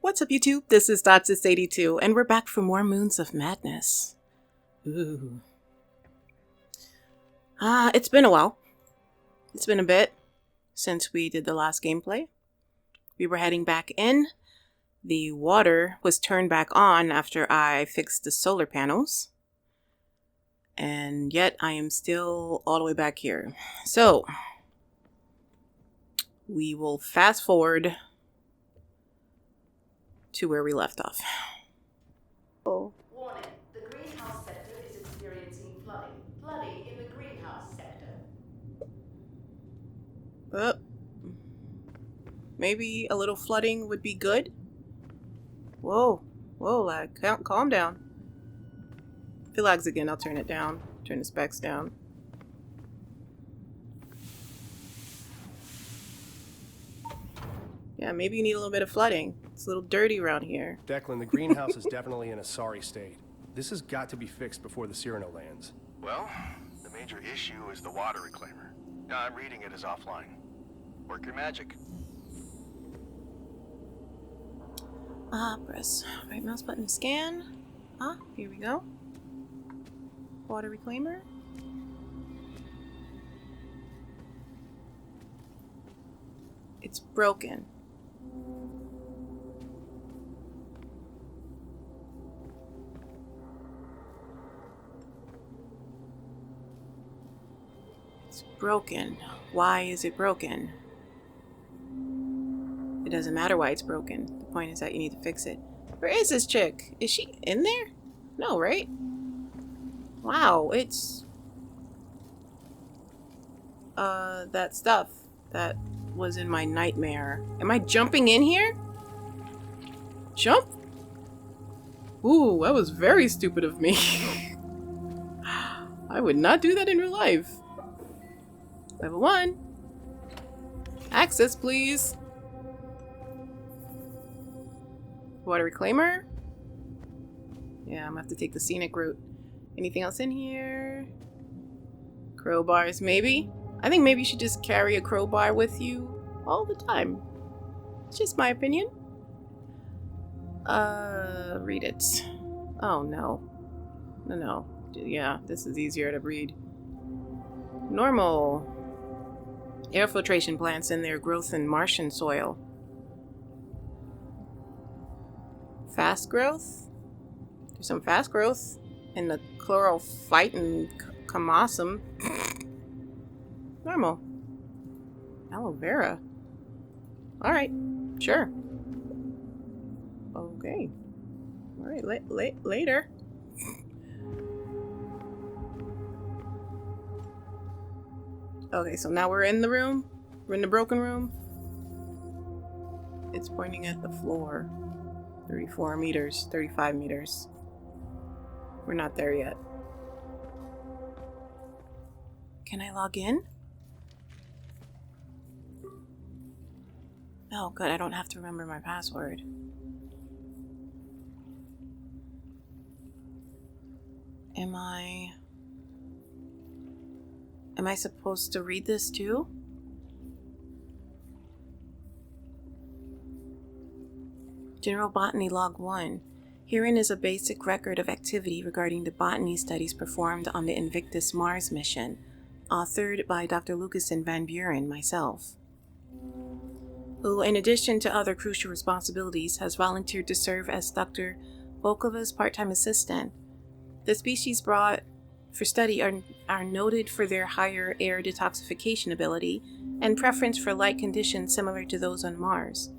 What's up, YouTube? This is Dotsis82, and we're back for more Moons of Madness. Ooh. It's been a while. It's been a bit since we did the last gameplay. We were heading back in. The water was turned back on after I fixed the solar panels. And yet I am still all the way back here. So, we will fast forward to where we left off. Oh. Warning, the greenhouse sector is experiencing flooding. Flooding in the greenhouse sector. Maybe a little flooding would be good? Whoa, lag. Calm down. If it lags again, I'll turn it down. Turn the specs down. Yeah, maybe you need a little bit of flooding. It's a little dirty around here. Declan, the greenhouse is definitely in a sorry state. This has got to be fixed before the Cyrano lands. Well, the major issue is the water reclaimer. I'm reading it as offline. Work your magic. Press right mouse button to scan. Here we go. Water reclaimer. It's broken. It's broken. Why is it broken? It doesn't matter why it's broken. The point is that you need to fix it. Where is this chick? Is she in there? No, right? Wow, it's... that stuff that was in my nightmare. Am I jumping in here? Jump? Ooh, that was very stupid of me. I would not do that in real life. Level 1. Access, please. Water reclaimer. Yeah, I'm gonna have to take the scenic route. Anything else in here? Crowbars, maybe? I think maybe you should just carry a crowbar with you all the time. It's just my opinion. Read it. Oh, no. No. Yeah, this is easier to read. Normal. Air filtration plants and their growth in Martian soil. Fast growth? There's some fast growth in the chlorophyte and camasum. Normal. Aloe vera. Alright, sure. Okay. Alright, later. Okay, so now we're in the room. We're in the broken room. It's pointing at the floor. 34 meters, 35 meters. We're not there yet. Can I log in? Oh, good. I don't have to remember my password. Am I supposed to read this too? General Botany Log 1. Herein is a basic record of activity regarding the botany studies performed on the Invictus Mars mission, authored by Dr. Lucasen Van Buren, myself, who, in addition to other crucial responsibilities, has volunteered to serve as Dr. Volkova's part-time assistant. The species brought for study are noted for their higher air detoxification ability and preference for light conditions similar to those on Mars.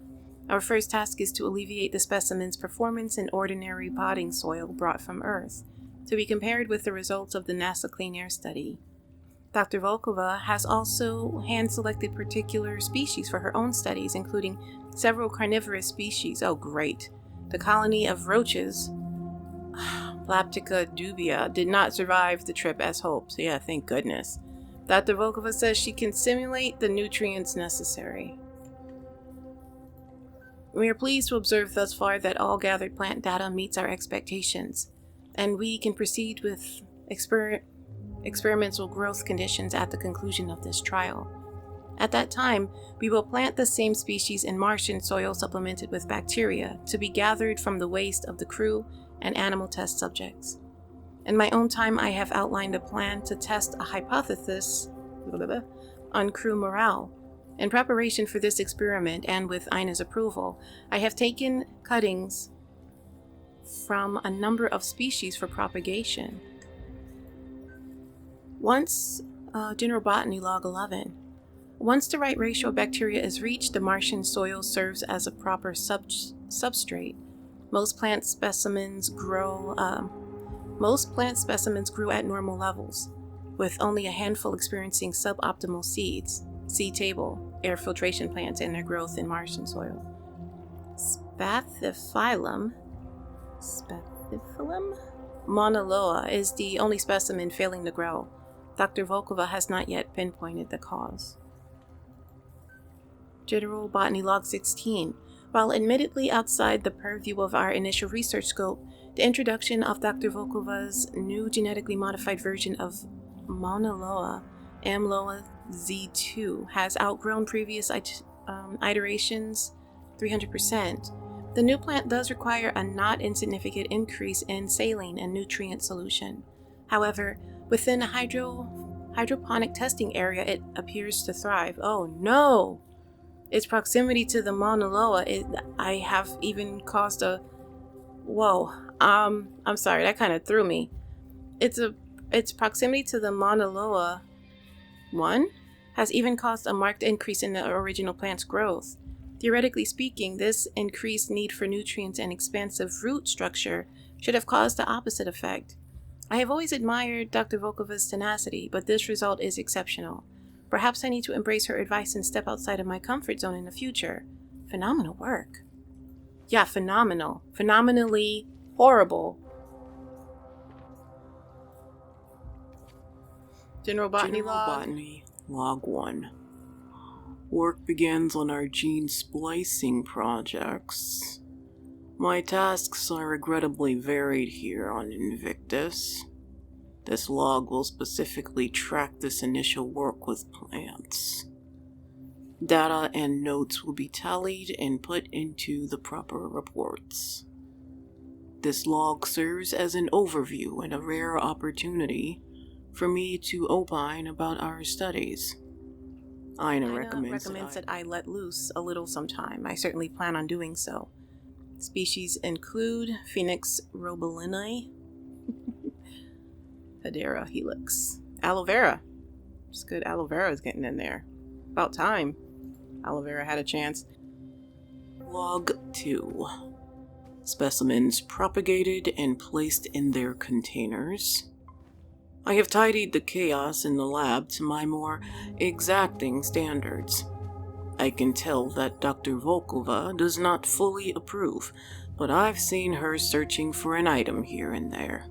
Our first task is to alleviate the specimen's performance in ordinary potting soil brought from Earth, to be compared with the results of the NASA Clean Air study. Dr. Volkova has also hand-selected particular species for her own studies, including several carnivorous species. Oh, great. The colony of roaches, Laptica dubia, did not survive the trip as hoped. Yeah, thank goodness. Dr. Volkova says she can simulate the nutrients necessary. We are pleased to observe thus far that all gathered plant data meets our expectations, and we can proceed with experimental growth conditions at the conclusion of this trial. At that time, we will plant the same species in Martian soil supplemented with bacteria to be gathered from the waste of the crew and animal test subjects. In my own time, I have outlined a plan to test a hypothesis on crew morale. In preparation for this experiment and with Ina's approval, I have taken cuttings from a number of species for propagation. General Botany Log 11. Once the right ratio of bacteria is reached, the Martian soil serves as a proper substrate. Most plant specimens grew at normal levels, with only a handful experiencing suboptimal seeds. See table, air filtration plants and their growth in Martian soil. Spathiphyllum Mauna Loa is the only specimen failing to grow. Dr. Volkova has not yet pinpointed the cause. General Botany Log 16. While admittedly outside the purview of our initial research scope, the introduction of Dr. Volkova's new genetically modified version of Mauna Loa, Amloa Z2, has outgrown previous iterations 300%. The new plant does require a not insignificant increase in saline and nutrient solution. However, within a hydroponic testing area, it appears to thrive. Oh no! Its proximity to the Mauna Loa, I have even caused a... Whoa. I'm sorry, that kind of threw me. Its proximity to the Mauna Loa 1 has even caused a marked increase in the original plant's growth. Theoretically speaking, this increased need for nutrients and expansive root structure should have caused the opposite effect. I have always admired Dr. Volkova's tenacity, but this result is exceptional. Perhaps I need to embrace her advice and step outside of my comfort zone in the future. Phenomenal work. Yeah, phenomenal. Phenomenally horrible. General Botany Log 1. Work begins on our gene splicing projects. My tasks are regrettably varied here on Invictus. This log will specifically track this initial work with plants. Data and notes will be tallied and put into the proper reports. This log serves as an overview and a rare opportunity for me to opine about our studies. Ina recommends that I let loose a little sometime. I certainly plan on doing so. Species include Phoenix robelinae, Hedera helix, aloe vera. It's good aloe vera is getting in there. About time aloe vera had a chance. Log 2. Specimens propagated and placed in their containers. I have tidied the chaos in the lab to my more exacting standards. I can tell that Dr. Volkova does not fully approve, but I've seen her searching for an item here and there.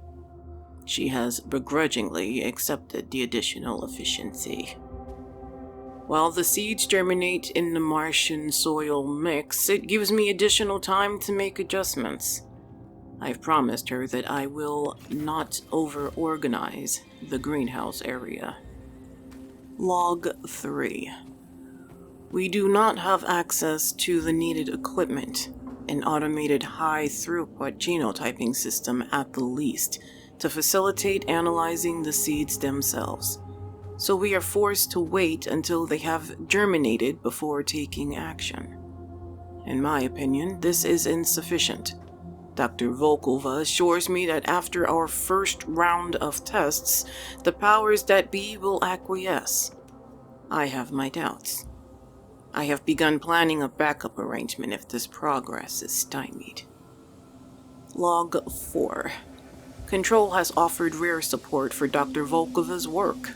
She has begrudgingly accepted the additional efficiency. While the seeds germinate in the Martian soil mix, it gives me additional time to make adjustments. I've promised her that I will not over-organize the greenhouse area. Log 3. We do not have access to the needed equipment, an automated high-throughput genotyping system at the least, to facilitate analyzing the seeds themselves. So we are forced to wait until they have germinated before taking action. In my opinion, this is insufficient. Dr. Volkova assures me that after our first round of tests, the powers that be will acquiesce. I have my doubts. I have begun planning a backup arrangement if this progress is stymied. Log 4. Control has offered rare support for Dr. Volkova's work.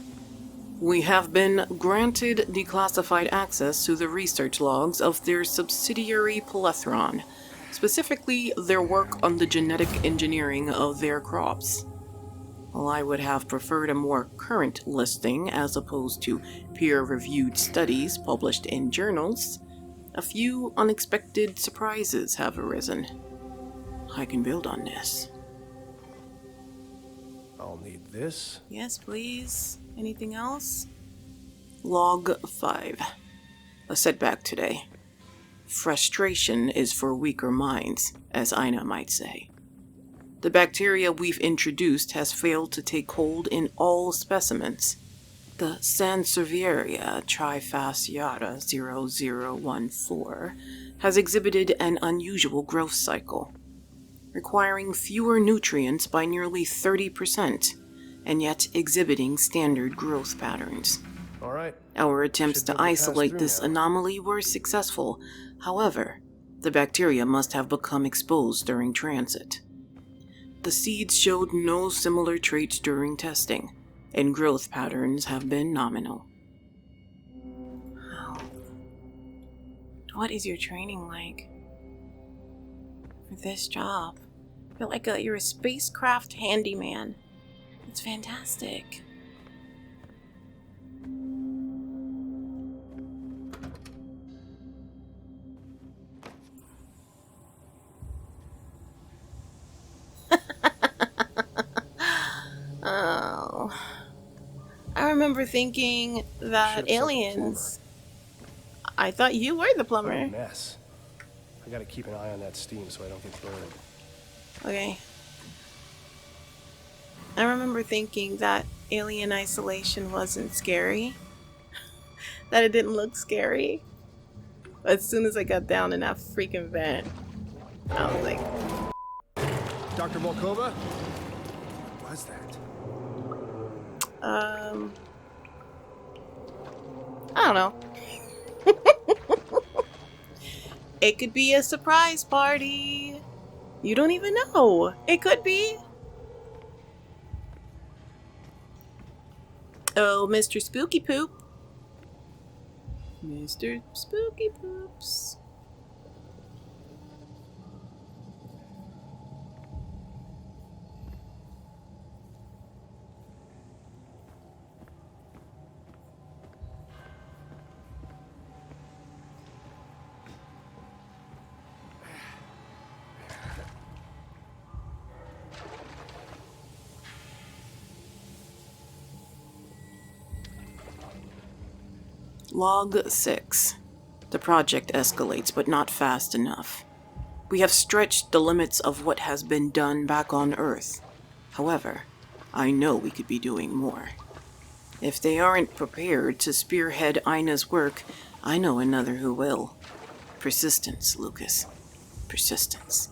We have been granted declassified access to the research logs of their subsidiary Plethron, specifically their work on the genetic engineering of their crops. While I would have preferred a more current listing as opposed to peer-reviewed studies published in journals, a few unexpected surprises have arisen. I can build on this. I'll need this. Yes, please. Anything else? Log 5. a setback today. Frustration is for weaker minds, as Ina might say. The bacteria we've introduced has failed to take hold in all specimens. The Sansevieria trifasciata 0014 has exhibited an unusual growth cycle, requiring fewer nutrients by nearly 30%, and yet exhibiting standard growth patterns. All right. Our attempts Should be to able to pass isolate through this now. anomaly were successful. However, the bacteria must have become exposed during transit. The seeds showed no similar traits during testing, and growth patterns have been nominal. Wow. What is your training like for this job? I feel like you're a spacecraft handyman. It's fantastic. Oh. I remember thinking that Should've sent the aliens. I thought you were the What a plumber. mess. I gotta keep an eye on that steam so I don't get burned. Okay. I remember thinking that alien isolation wasn't scary. That it didn't look scary. But as soon as I got down in that freaking vent, I was like, Dr. Volkova? What was that? I don't know. It could be a surprise party. You don't even know. It could be. Oh, Mr. Spooky Poop. Mr. Spooky Poops. Log 6. The project escalates, but not fast enough. We have stretched the limits of what has been done back on Earth. However, I know we could be doing more. If they aren't prepared to spearhead Ina's work, I know another who will. Persistence, Lucas. Persistence.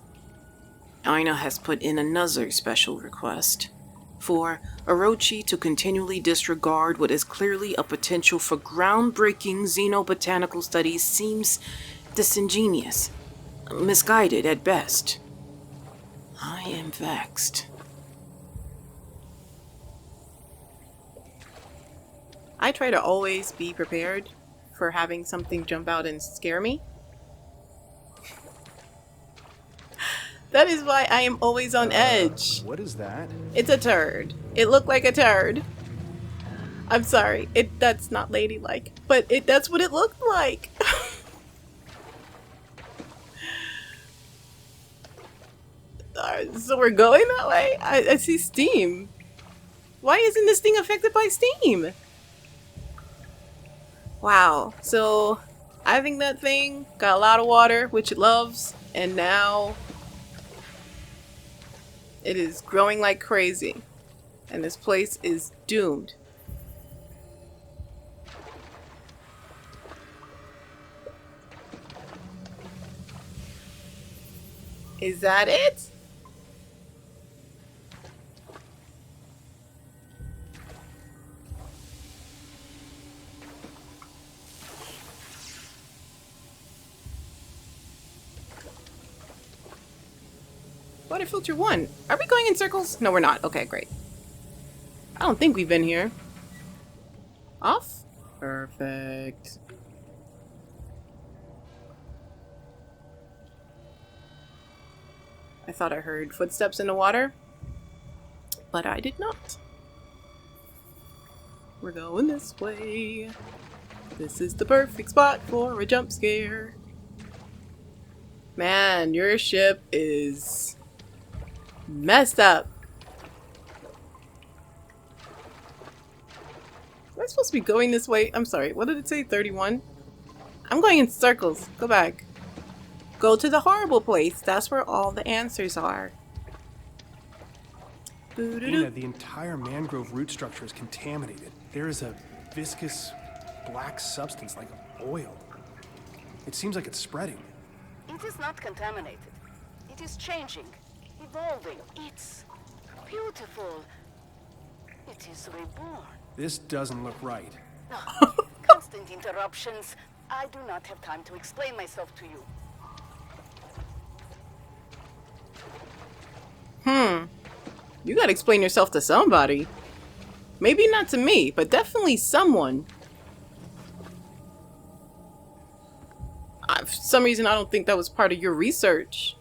Ina has put in another special request. For Orochi to continually disregard what is clearly a potential for groundbreaking xenobotanical studies seems disingenuous, misguided at best. I am vexed. I try to always be prepared for having something jump out and scare me. That is why I am always on edge. What is that? It's a turd. It looked like a turd. I'm sorry. That's not ladylike, but that's what it looked like. So we're going that way? I see steam. Why isn't this thing affected by steam? Wow. So I think that thing got a lot of water, which it loves, and now it is growing like crazy. And this place is doomed. Is that it? Water filter 1. Are we going in circles? No, we're not. Okay, great. I don't think we've been here. Off? Perfect. I thought I heard footsteps in the water, but I did not. We're going this way. This is the perfect spot for a jump scare. Man, your ship is messed up. Am I supposed to be going this way? I'm sorry, what did it say? 31? I'm going in circles. Go back. Go to the horrible place. That's where all the answers are. Ina, the entire mangrove root structure is contaminated. There is a viscous black substance like oil. It seems like it's spreading. It is not contaminated. It is changing, evolving. It's beautiful. It is reborn. This doesn't look right. Constant interruptions. I do not have time to explain myself to you. You gotta explain yourself to somebody. Maybe not to me, but definitely someone. For some reason, I don't think that was part of your research.